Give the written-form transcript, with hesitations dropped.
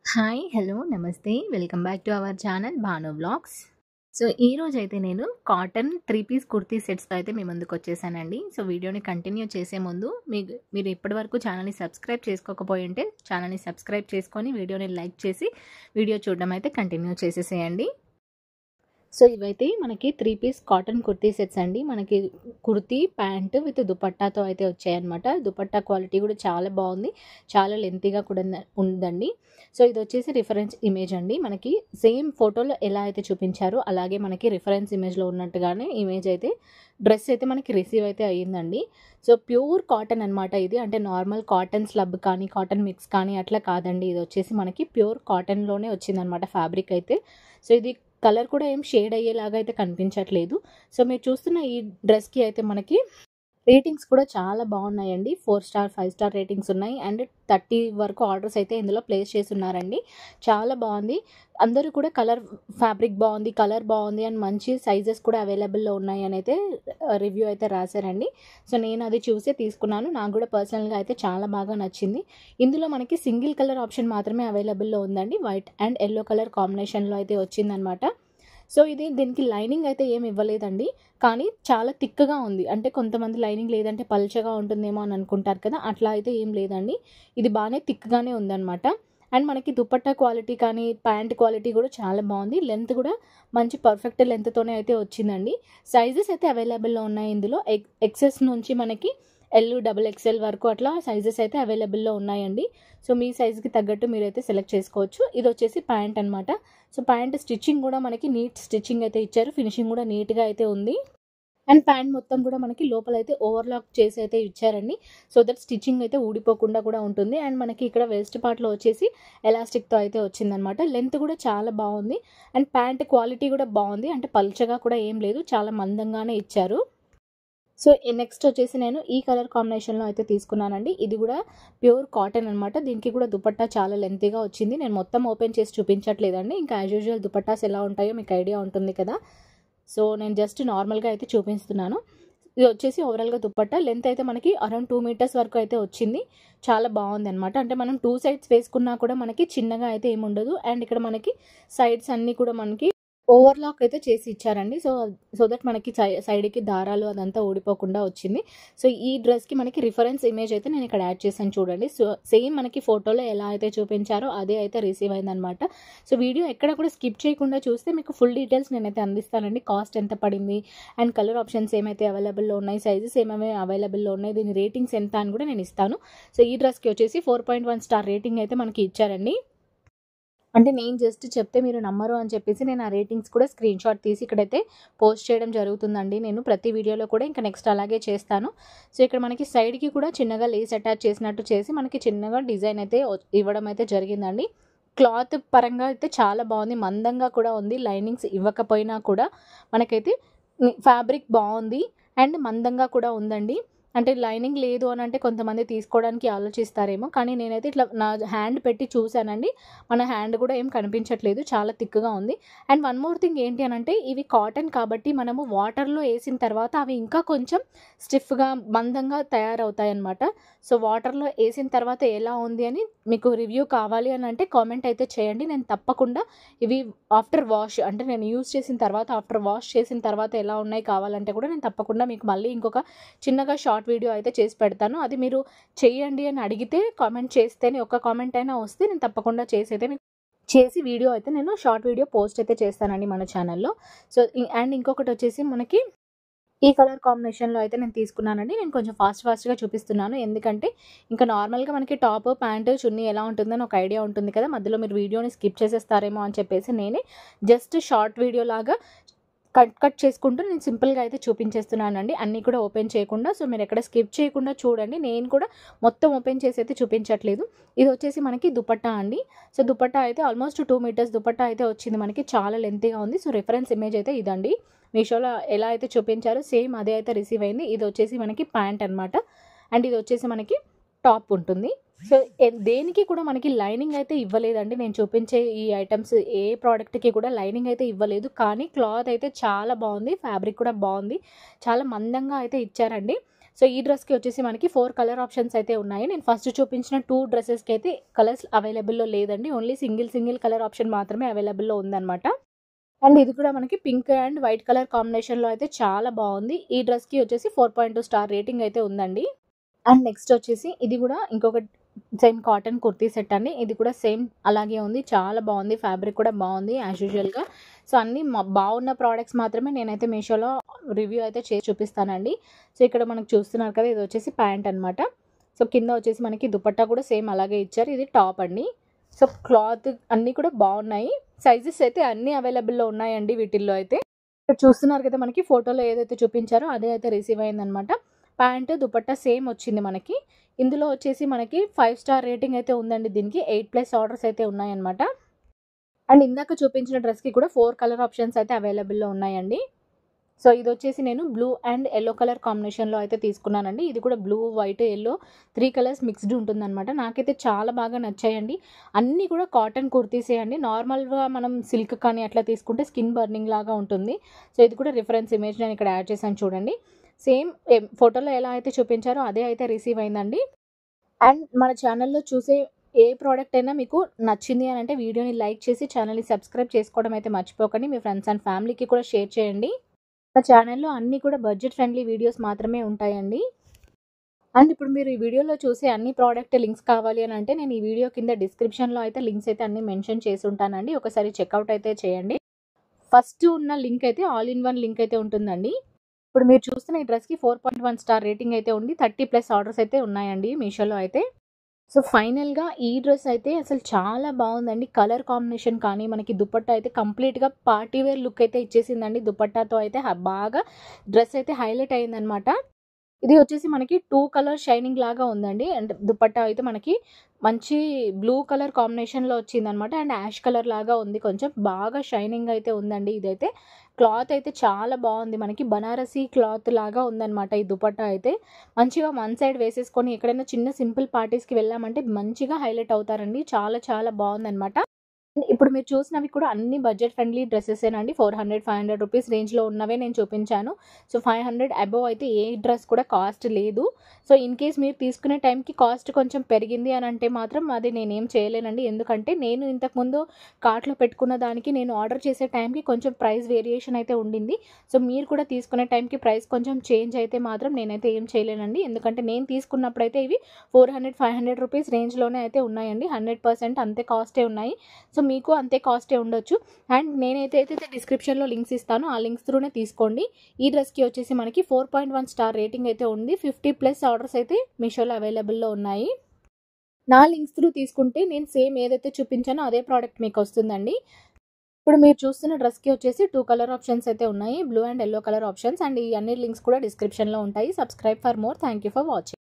Hi! Hello! నమస్తే. Welcome back to our channel Bhanu vlogs. So, ఈరోజైతే నేను కాటన్ 3 పీస్ కుర్తీ సెట్స్‌తో అయితే మీ ముందుకొచ్చేసానండి. సో, వీడియోని కంటిన్యూ చేసే ముందు మీరు ఇప్పటివరకు ఛానల్‌ని సబ్స్క్రైబ్ చేసుకోకపోయుంటే ఛానల్‌ని సబ్స్క్రైబ్ చేసుకొని, వీడియోని లైక్ చేసి, వీడియో చూడడం అయితే కంటిన్యూ చేసేసేయండి. సో, ఇవైతే మనకి 3 పీస్ కాటన్ కుర్తీ సెట్స్ అండి. మనకి కుర్తీ, ప్యాంట్ విత్ దుపట్టాతో అయితే వచ్చాయన్నమాట. దుపట్టా క్వాలిటీ కూడా చాలా బాగుంది. చాలా లెంతీగా కూడా ఉందండి. సో, ఇదొచ్చేసి రిఫరెన్స్ ఇమేజ్ అండి. మనకి సేమ్ ఫోటోలో ఎలా అయితే చూపించారో అలాగే మనకి రిఫరెన్స్ ఇమేజ్‌లో ఉన్నట్టుగానే ఇమేజ్ అయితే డ్రెస్ అయితే మనకి రిసీవ్ అయితే అయ్యిందండి. సో, ప్యూర్ కాటన్ అనమాట ఇది. అంటే నార్మల్ కాటన్ స్లబ్ కానీ, కాటన్ మిక్స్ కానీ అట్లా కాదండి. ఇదొచ్చేసి మనకి ప్యూర్ కాటన్‌లోనే వచ్చిందనమాట ఫ్యాబ్రిక్ అయితే. సో, ఇది కలర్ కూడా ఏం షేడ్ అయ్యేలాగా అయితే కనిపించట్లేదు. సో, మీరు చూస్తున్న ఈ డ్రెస్‌కి అయితే మనకి రేటింగ్స్ కూడా చాలా బాగున్నాయండి. 4 స్టార్, 5 స్టార్ రేటింగ్స్ ఉన్నాయి. అండ్ 30 వరకు ఆర్డర్స్ అయితే ఇందులో ప్లేస్ చేసున్నారండి. చాలా బాగుంది. అందరూ కూడా ఫ్యాబ్రిక్ బాగుంది, కలర్ బాగుంది అండ్ మంచి సైజెస్ కూడా అవైలబుల్‌లో ఉన్నాయని అయితే రివ్యూ అయితే రాశారండి. సో, నేను అది చూసే తీసుకున్నాను. నాకు కూడా పర్సనల్‌గా అయితే చాలా బాగా నచ్చింది. ఇందులో మనకి సింగిల్ కలర్ ఆప్షన్ మాత్రమే అవైలబుల్‌లో ఉందండి. వైట్ అండ్ యెల్లో కలర్ కాంబినేషన్‌లో అయితే వచ్చిందనమాట. సో, దీనికి లైనింగ్ అయితే ఏమి ఇవ్వలేదండి. కానీ చాలా థిక్‌గా ఉంది. అంటే కొంతమంది లైనింగ్ లేదంటే పల్చగా ఉంటుందేమో అని అనుకుంటారు కదా! అట్లా అయితే ఏం లేదండి. ఇది బానే థిక్‌గానే ఉందనమాట. అండ్ మనకి దుపట్టా క్వాలిటీ కానీ, ప్యాంట్ క్వాలిటీ కూడా చాలా బాగుంది. లెంత్ కూడా మంచి పర్ఫెక్ట్ లెంత్‌తోనే అయితే వచ్చిందండి. సైజెస్ అయితే అవైలబుల్‌లో ఉన్నాయి ఇందులో. ఎక్సెస్ నుంచి మనకి ఎల్, డబుల్ ఎక్స్ఎల్ వరకు అట్లా సైజెస్ అయితే అవైలబుల్‌లో ఉన్నాయండి. సో, మీ సైజ్‌కి తగ్గట్టు మీరైతే సెలెక్ట్ చేసుకోవచ్చు. ఇదొచ్చేసి ప్యాంట్ అనమాట. సో, ప్యాంట్ స్టిచ్చింగ్ కూడా మనకి నీట్ స్టిచ్చింగ్ అయితే ఇచ్చారు. ఫినిషింగ్ కూడా నీట్‌గా అయితే ఉంది. అండ్ ప్యాంట్ మొత్తం కూడా మనకి లోపలైతే ఓవర్‌లాక్ చేసి అయితే ఇచ్చారండి. సో దట్ స్టిచ్చింగ్ అయితే ఊడిపోకుండా కూడా ఉంటుంది. అండ్ మనకి ఇక్కడ వెస్ట్ పార్ట్‌లో వచ్చేసి ఎలాస్టిక్‌తో అయితే వచ్చిందనమాట. లెంత్ కూడా చాలా బాగుంది. అండ్ ప్యాంట్ క్వాలిటీ కూడా బాగుంది. అంటే పల్చగా కూడా ఏం లేదు. చాలా మందంగానే ఇచ్చారు. సో, నెక్స్ట్ వచ్చేసి నేను ఈ కలర్ కాంబినేషన్‌లో అయితే తీసుకున్నానండి. ఇది కూడా ప్యూర్ కాటన్ అనమాట. దీనికి కూడా దుపట్టా చాలా లెంతీగా వచ్చింది. నేను మొత్తం ఓపెన్ చేసి చూపించట్లేదండి. ఇంకా యాజ్ యూజువల్ దుపట్టాస్ ఎలా ఉంటాయో మీకు ఐడియా ఉంటుంది కదా! సో, నేను జస్ట్ నార్మల్‌గా అయితే చూపిస్తున్నాను. ఇది వచ్చేసి ఓవరాల్‌గా దుపట్టా లెంత్ అయితే మనకి అరౌండ్ 2 మీటర్స్ వరకు అయితే వచ్చింది. చాలా బాగుందనమాట. అంటే మనం 2 సైడ్స్ వేసుకున్నా కూడా మనకి చిన్నగా అయితే ఏముండదు. అండ్ ఇక్కడ మనకి సైడ్స్ అన్నీ కూడా మనకి ఓవర్‌లాక్ అయితే చేసి ఇచ్చారండి. సో దట్ మనకి సైడ్‌కి దారాలు అదంతా ఊడిపోకుండా వచ్చింది. సో, ఈ డ్రెస్‌కి మనకి రిఫరెన్స్ ఇమేజ్ అయితే నేను ఇక్కడ యాడ్ చేశాను చూడండి. సో, సేమ్ మనకి ఫోటోలో ఎలా అయితే చూపించారో అదే అయితే రిసీవ్ అయిందనమాట. సో, వీడియో ఎక్కడ కూడా స్కిప్ చేయకుండా చూస్తే మీకు ఫుల్ డీటెయిల్స్ నేనైతే అందిస్తానండి. కాస్ట్ ఎంత పడింది అండ్ కలర్ ఆప్షన్స్ ఏమైతే అవైలబుల్‌లో ఉన్నాయి, సైజెస్ ఏమేమి అవైలబుల్‌లో ఉన్నాయి, దీని రేటింగ్స్ ఎంత అని కూడా నేను ఇస్తాను. సో, ఈ డ్రెస్‌కి వచ్చేసి 4.1 స్టార్ రేటింగ్ అయితే మనకి ఇచ్చారండి. అంటే నేను జస్ట్ చెప్తే మీరు నమ్మరు అని చెప్పేసి నేను ఆ రేటింగ్స్ కూడా స్క్రీన్‌షాట్ తీసి ఇక్కడైతే పోస్ట్ చేయడం జరుగుతుందండి. నేను ప్రతి వీడియోలో కూడా ఇంకా నెక్స్ట్ అలాగే చేస్తాను. సో, ఇక్కడ మనకి సైడ్‌కి కూడా చిన్నగా లేస్ అటాచ్ చేసినట్టు చేసి మనకి చిన్నగా డిజైన్ అయితే ఇవ్వడం అయితే జరిగిందండి. క్లాత్ పరంగా అయితే చాలా బాగుంది. మందంగా కూడా ఉంది. లైనింగ్స్ ఇవ్వకపోయినా కూడా మనకైతే ఫ్యాబ్రిక్ బాగుంది. అండ్ మందంగా కూడా ఉందండి. అంటే లైనింగ్ లేదు అని అంటే కొంతమంది తీసుకోవడానికి ఆలోచిస్తారేమో. కానీ నేనైతే ఇట్లా నా హ్యాండ్ పెట్టి చూసానండి. మన హ్యాండ్ కూడా ఏం కనిపించట్లేదు. చాలా థిక్‌గా ఉంది. అండ్ వన్ మోర్ థింగ్ ఏంటి అనంటే ఇవి కాటన్ కాబట్టి మనము వాటర్‌లో ఏసిన తర్వాత అవి ఇంకా కొంచెం స్టిఫ్‌గా, మందంగా తయారవుతాయన్నమాట. సో, వాటర్‌లో ఏసిన తర్వాత ఎలా ఉంది అని మీకు రివ్యూ కావాలి అని అంటే కామెంట్ అయితే చేయండి. నేను తప్పకుండా ఇవి ఆఫ్టర్ వాష్ అంటే నేను యూజ్ చేసిన తర్వాత ఆఫ్టర్ వాష్ చేసిన తర్వాత ఎలా ఉన్నాయి కావాలంటే కూడా నేను తప్పకుండా మీకు మళ్ళీ ఇంకొక చిన్నగా షార్ట్ వీడియో అయితే చేసి పెడతాను. అది మీరు చేయండి అని అడిగితే కామెంట్ చేస్తేనే ఒక్క కామెంట్ అయినా వస్తే నేను తప్పకుండా చేసి వీడియో అయితే నేను షార్ట్ వీడియో పోస్ట్ అయితే చేస్తానండి మన ఛానల్‌లో. సో, అండ్ ఇంకొకటి వచ్చేసి మనకి ఈ కలర్ కాంబినేషన్‌లో అయితే నేను తీసుకున్నానండి. నేను కొంచెం ఫాస్ట్‌గా చూపిస్తున్నాను. ఎందుకంటే ఇంకా నార్మల్‌గా మనకి టాప్, ప్యాంట్, చున్నీ ఎలా ఉంటుందని ఒక ఐడియా ఉంటుంది కదా! మధ్యలో మీరు వీడియోని స్కిప్ చేసేస్తారేమో అని చెప్పేసి నేనే జస్ట్ షార్ట్ వీడియో లాగా కట్ చేసుకుంటూ నేను సింపుల్‌గా అయితే చూపించేస్తున్నానండి. అన్నీ కూడా ఓపెన్ చేయకుండా. సో, మీరెక్కడ స్కిప్ చేయకుండా చూడండి. నేను కూడా మొత్తం ఓపెన్ చేసి అయితే చూపించట్లేదు. ఇది వచ్చేసి మనకి దుపట్టా అండి. సో, దుపట్టా అయితే ఆల్మోస్ట్ 2 మీటర్స్ దుపట్టా అయితే వచ్చింది మనకి. చాలా లెంతీగా ఉంది. సో, రిఫరెన్స్ ఇమేజ్ అయితే ఇదండి. మీషోలో ఎలా అయితే చూపించారో సేమ్ అదే అయితే రిసీవ్ అయింది. ఇది వచ్చేసి మనకి ప్యాంట్ అనమాట. అండ్ ఇది వచ్చేసి మనకి టాప్ ఉంటుంది. సో, దేనికి కూడా మనకి లైనింగ్ అయితే ఇవ్వలేదండి. నేను చూపించే ఈ ఐటెమ్స్ ఏ ప్రోడక్ట్‌కి కూడా లైనింగ్ అయితే ఇవ్వలేదు. కానీ క్లాత్ అయితే చాలా బాగుంది. ఫ్యాబ్రిక్ కూడా బాగుంది. చాలా మందంగా అయితే ఇచ్చారండి. సో ఈ డ్రెస్కి వచ్చేసి మనకి 4 కలర్ ఆప్షన్స్ అయితే ఉన్నాయి. నేను ఫస్ట్ చూపించిన 2 డ్రెస్సెస్కి అయితే కలర్స్ అవైలబుల్లో లేదండి. ఓన్లీ సింగిల్ కలర్ ఆప్షన్ మాత్రమే అవైలబుల్లో ఉందన్నమాట. అండ్ ఇది కూడా మనకి పింక్ అండ్ వైట్ కలర్ కాంబినేషన్లో అయితే చాలా బాగుంది. ఈ డ్రెస్కి వచ్చేసి 4.2 స్టార్ రేటింగ్ అయితే ఉందండి. అండ్ నెక్స్ట్ వచ్చేసి ఇది కూడా ఇంకొక సేమ్ కాటన్ కుర్తీ సెట్ అండి. ఇది కూడా సేమ్ అలాగే ఉంది, చాలా బాగుంది, ఫ్యాబ్రిక్ కూడా బాగుంది యాజ్ యూజువల్గా. సో అన్నీ బాగున్న ప్రోడక్ట్స్ మాత్రమే నేనైతే మీషోలో రివ్యూ అయితే చేసి చూపిస్తానండి. సో ఇక్కడ మనకు చూస్తున్నారు కదా, ఇది వచ్చేసి ప్యాంట్ అనమాట. సో కింద వచ్చేసి మనకి దుపట్టా కూడా సేమ్ అలాగే ఇచ్చారు. ఇది టాప్ అండి. సో క్లాత్ అన్నీ కూడా బాగున్నాయి. సైజెస్ అయితే అన్నీ అవైలబుల్లో ఉన్నాయండి వీటిల్లో అయితే. ఇక్కడ చూస్తున్నారు కదా, మనకి ఫోటోలో ఏదైతే చూపించారో అదే అయితే రిసీవ్ అయిందనమాట. ప్యాంటు దుపట్టా సేమ్ వచ్చింది మనకి. ఇందులో వచ్చేసి మనకి 5 స్టార్ రేటింగ్ అయితే ఉందండి. దీనికి 8+ ఆర్డర్స్ అయితే ఉన్నాయన్నమాట. అండ్ ఇందాక చూపించిన డ్రెస్కి కూడా 4 కలర్ ఆప్షన్స్ అయితే అవైలబుల్లో ఉన్నాయండి. సో ఇది వచ్చేసి నేను బ్లూ అండ్ ఎల్లో కలర్ కాంబినేషన్లో అయితే తీసుకున్నానండి. ఇది కూడా blue, white, yellow 3 colours mixed ఉంటుందన్నమాట. నాకైతే చాలా బాగా నచ్చాయండి. అన్నీ కూడా కాటన్ కుర్తీసే అండి. నార్మల్గా మనం సిల్క్ కానీ అట్లా తీసుకుంటే స్కిన్ బర్నింగ్ లాగా ఉంటుంది. సో ఇది కూడా రిఫరెన్స్ ఇమేజ్ నేను ఇక్కడ యాడ్ చేశాను చూడండి. సేమ్ ఫోటోలో ఎలా అయితే చూపించారో అదే అయితే రిసీవ్ అయిందండి. అండ్ మన ఛానల్లో చూసే ఏ ప్రోడక్ట్ అయినా మీకు నచ్చింది అని అంటే వీడియోని లైక్ చేసి ఛానల్ని సబ్స్క్రైబ్ చేసుకోవడం అయితే మర్చిపోకండి. మీ ఫ్రెండ్స్ అండ్ ఫ్యామిలీకి కూడా షేర్ చేయండి. మన ఛానల్లో అన్నీ కూడా బడ్జెట్ ఫ్రెండ్లీ వీడియోస్ మాత్రమే ఉంటాయండి. అండ్ ఇప్పుడు మీరు ఈ వీడియోలో చూసే అన్ని ప్రోడక్ట్ లింక్స్ కావాలి అని అంటే నేను ఈ వీడియో కింద డిస్క్రిప్షన్లో అయితే లింక్స్ అయితే అన్ని మెన్షన్ చేసి ఉంటానండి. ఒకసారి చెక్అవుట్ అయితే చేయండి. ఫస్ట్ ఉన్న లింక్ అయితే ఆల్ ఇన్ వన్ లింక్ అయితే ఉంటుందండి. ఇప్పుడు మీరు చూస్తున్న ఈ డ్రెస్కి 4.1 స్టార్ రేటింగ్ అయితే ఉంది. 30+ ఆర్డర్స్ అయితే ఉన్నాయండి మీషోలో అయితే. సో ఫైనల్గా ఈ డ్రెస్ అయితే అసలు చాలా బాగుందండి. కలర్ కాంబినేషన్ కానీ మనకి దుపట్టా అయితే కంప్లీట్గా పార్టీ వేర్ లుక్ అయితే ఇచ్చేసిందండి. దుపట్టాతో అయితే బాగా డ్రెస్ అయితే హైలైట్ అయిందనమాట. ఇది వచ్చేసి మనకి 2 కలర్ షైనింగ్ లాగా ఉందండి. అండ్ దుపట్టా అయితే మనకి మంచి బ్లూ కలర్ కాంబినేషన్లో వచ్చిందనమాట. అండ్ యాష్ కలర్ లాగా ఉంది, కొంచెం బాగా షైనింగ్ అయితే ఉందండి. ఇదైతే క్లాత్ అయితే చాలా బాగుంది, మనకి బనారసీ క్లాత్ లాగా ఉందన్నమాట. ఈ దుపట్టా అయితే మంచిగా వన్ సైడ్ వేసేసుకొని ఎక్కడైనా చిన్న సింపుల్ పార్టీస్కి వెళ్ళామంటే మంచిగా హైలైట్ అవుతారండి. చాలా చాలా బాగుందన్నమాట. ఇప్పుడు మీరు చూసినవి కూడా అన్ని బడ్జెట్ ఫ్రెండ్లీ డ్రెస్సెసేనండి. 400-500 రూపీస్ రేంజ్లో ఉన్నవే నేను చూపించాను. సో 500 అబోవ్ అయితే ఏ డ్రెస్ కూడా కాస్ట్ లేదు. సో ఇన్ కేస్ మీరు తీసుకునే టైంకి కాస్ట్ కొంచెం పెరిగింది అని అంటే మాత్రం అది నేనేం చేయలేనండి. ఎందుకంటే నేను ఇంతకుముందు కార్ట్లో పెట్టుకున్న దానికి నేను ఆర్డర్ చేసే టైంకి కొంచెం ప్రైస్ వేరియేషన్ అయితే ఉండింది. సో మీరు కూడా తీసుకునే టైంకి ప్రైస్ కొంచెం చేంజ్ అయితే మాత్రం నేనైతే ఏం చేయలేనండి. ఎందుకంటే నేను తీసుకున్నప్పుడైతే ఇవి 400-500 రూపీస్ రేంజ్లోనే అయితే ఉన్నాయండి. 100% అంతే కాస్టే ఉన్నాయి. సో మీకు అంతే కాస్టే ఉండొచ్చు. అండ్ నేనైతే డిస్క్రిప్షన్లో లింక్స్ ఇస్తాను, ఆ లింక్స్ త్రూనే తీసుకోండి. ఈ డ్రెస్కి వచ్చేసి మనకి 4.1 స్టార్ రేటింగ్ అయితే ఉంది. 50+ ఆర్డర్స్ అయితే మీషోలో అవైలబుల్లో ఉన్నాయి. నా లింక్స్ త్రూ తీసుకుంటే నేను సేమ్ ఏదైతే చూపించానో అదే ప్రోడక్ట్ మీకు వస్తుందండి. ఇప్పుడు మీరు చూస్తున్న డ్రెస్కి వచ్చేసి 2 కలర్ ఆప్షన్స్ అయితే ఉన్నాయి, blue and yellow colour options. And ఈ అన్ని లింక్స్ కూడా డిస్క్రిప్షన్లో ఉంటాయి. Subscribe for more. Thank you for watching.